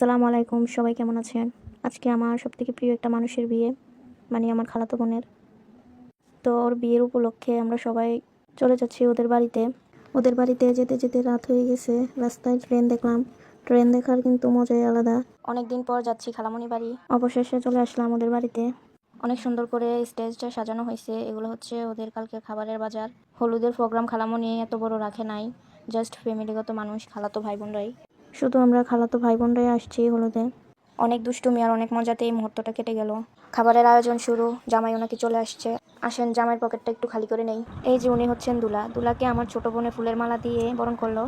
আসসালামু আলাইকুম, সবাই কেমন আছেন? আজকে আমার সবথেকে প্রিয় একটা মানুষের বিয়ে, মানে আমার খালাতো বোনের। তো ওর বিয়ের উপলক্ষে আমরা সবাই চলে যাচ্ছি ওদের বাড়িতে। ওদের বাড়িতে যেতে যেতে রাত হয়ে গেছে। রাস্তায় ট্রেন দেখলাম। ট্রেন দেখার কিন্তু মজাই আলাদা। অনেক দিন পর যাচ্ছি খালামণি বাড়ি। অবশেষে চলে আসলাম ওদের বাড়িতে। অনেক সুন্দর করে স্টেজটা সাজানো হয়েছে। এগুলো হচ্ছে ওদের কালকে খাবারের বাজার। হলুদের প্রোগ্রাম খালামণি এত বড় রাখে নাই, জাস্ট ফ্যামিলিগত মানুষ, খালাতো ভাই বোনরাই। শুধু আমরা খালাতো ভাই বোনরাই আসছি হলুদে। অনেক দুষ্টুমি আর অনেক মজাতে এই মুহূর্তটা কেটে গেল। খাবারের আয়োজন শুরু। জামাই ওনাকে চলে আসছে। আসেন, জামাইয়ের পকেটটা একটু খালি করে নেই। এই যে উনি হচ্ছেন দুলা। দুলাকে আমার ছোট বোনে ফুলের মালা দিয়ে বরণ করলো।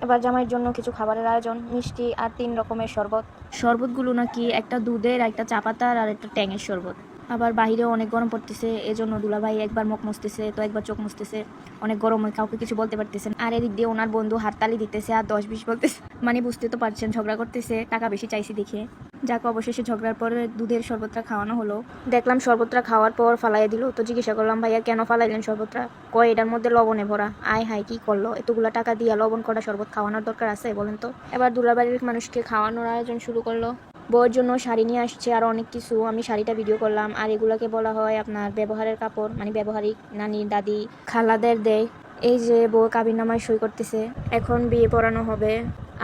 এবার জামাইয়ের জন্য কিছু খাবারের আয়োজন, মিষ্টি আর 3 রকমের শরবত। শরবতগুলো নাকি একটা দুধের, একটা চা পাতার আর একটা ট্যাঙের শরবত। আবার বাহিরেও অনেক গরম পড়তেছে, এজন্য দুলাভাই একবার মুখ মুছতেছে তো একবার চোখ মুছতেছে। অনেক গরম, কাউকে কিছু বলতে পারতেছেন। আর এদিক দিয়ে ওনার বন্ধু হাততালি দিতেছে আর 10-20 বলতেছে। মানে বুঝতে তো পারছেন, ঝগড়া করতেছে টাকা বেশি চাইছি দেখে। যাকে অবশেষে ঝগড়ার পরে দুধের শরবতটা খাওয়ানো হলো। দেখলাম শরবতটা খাওয়ার পর ফালাই দিল। তো জিজ্ঞাসা করলাম, ভাইয়া কেন ফালাইলেন শরবতটা? কয় এটার মধ্যে লবণে ভরা। আয় হাই, কি করলো? এতগুলা টাকা দিয়ে লবণ করা শরবত খাওয়ানোর দরকার আছে বলেন তো? এবার দুলাবাড়ির মানুষকে খাওয়ানোর আয়োজন শুরু করলো। বউয়ের জন্য শাড়ি নিয়ে আসছে আর অনেক কিছু। আমি শাড়িটা ভিডিও করলাম। আর এগুলাকে বলা হয় আপনার ব্যবহারের কাপড়, মানে ব্যবহারিক নানি দাদি খালাদের দেয়। এই যে বউ কাবিননামায় সই করতেছে, এখন বিয়ে পড়ানো হবে।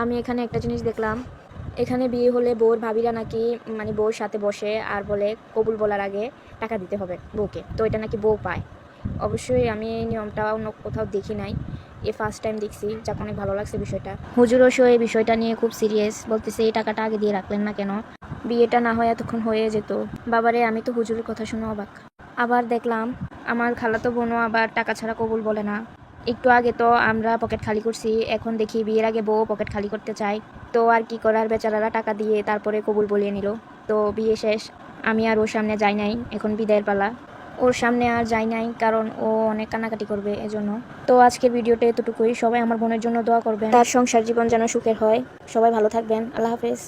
আমি এখানে একটা জিনিস দেখলাম, এখানে বিয়ে হলে বউর ভাবিরা নাকি মানে বউর সাথে বসে আর বলে কবুল বলার আগে টাকা দিতে হবে বউকে। তো এটা নাকি বউ পায়। অবশ্যই আমি এই নিয়মটা অন্য কোথাও দেখি নাই, ফার্স্ট টাইম দেখছি, যাক অনেক ভালো লাগছে বিষয়টা। হুজুরও এই বিষয়টা নিয়ে খুব সিরিয়াস, বলতেছে এই টাকাটা আগে দিয়ে রাখলেন না কেন? বিয়েটা না হয় এতক্ষণ হয়ে যেত। বাবারে, আমি তো হুজুরের কথা শুনে অবাক। আবার দেখলাম আমার খালাতো বোনও আবার টাকা ছাড়া কবুল বলে না। একটু আগে তো আমরা পকেট খালি করছি, এখন দেখি বিয়ের আগে বউ পকেট খালি করতে চায়। তো আর কি করার, বেচারারা টাকা দিয়ে তারপরে কবুল বলিয়ে নিল। তো বিয়ে শেষ। আমি আর ওর সামনে যাই নাই, এখন বিদায়ের পালা। ওর সামনে আর যাই নাই, কারণ ও অনেক কান্নাকাটি করবে এজন্য। তো আজকের ভিডিওটা এতটুকুই। সবাই আমার বোনের জন্য দোয়া করবেন, তার সংসার জীবন যেন সুখের হয়। সবাই ভালো থাকবেন। আল্লাহ হাফেজ।